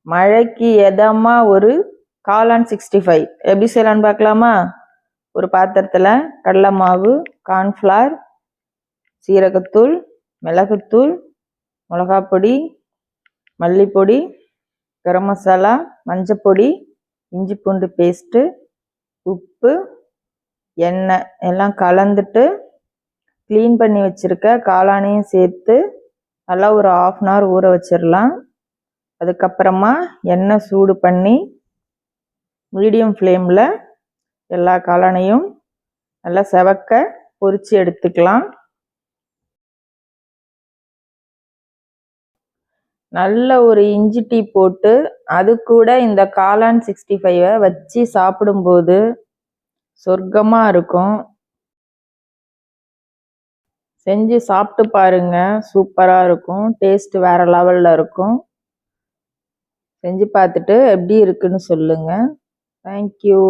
மழைக்கு எதமா ஒரு காளான் 65 எப்படி செய்யலான்னு பார்க்கலாமா? ஒரு பாத்திரத்தில் கடலை மாவு, கார்ன்ஃப்ளவர், சீரகத்தூள், மிளகுத்தூள், மிளகாப்பொடி, மல்லிப்பொடி, கரம் மசாலா, மஞ்சப்பொடி, இஞ்சி பூண்டு பேஸ்ட்டு, உப்பு, எண்ணெய் எல்லாம் கலந்துட்டு க்ளீன் பண்ணி வச்சுருக்க காளானையும் சேர்த்து நல்லா ஒரு 1/2 hour ஊற வச்சிடலாம். அதுக்கப்புறமா எண்ணெய் சூடு பண்ணி மீடியம் ஃப்ளேமில் எல்லா காளானையும் நல்லா செவக்க பொரித்து எடுத்துக்கலாம். நல்ல ஒரு இஞ்சி டீ போட்டு அது கூட இந்த காளான் 65 வச்சு சாப்பிடும்போது சொர்க்கமாக இருக்கும். செஞ்சு சாப்பிட்டு பாருங்க, சூப்பராக இருக்கும். டேஸ்ட் வேறு லெவலில் இருக்கும். செஞ்சு பார்த்துட்டு எப்படி இருக்குன்னு சொல்லுங்கள். தேங்க்யூ.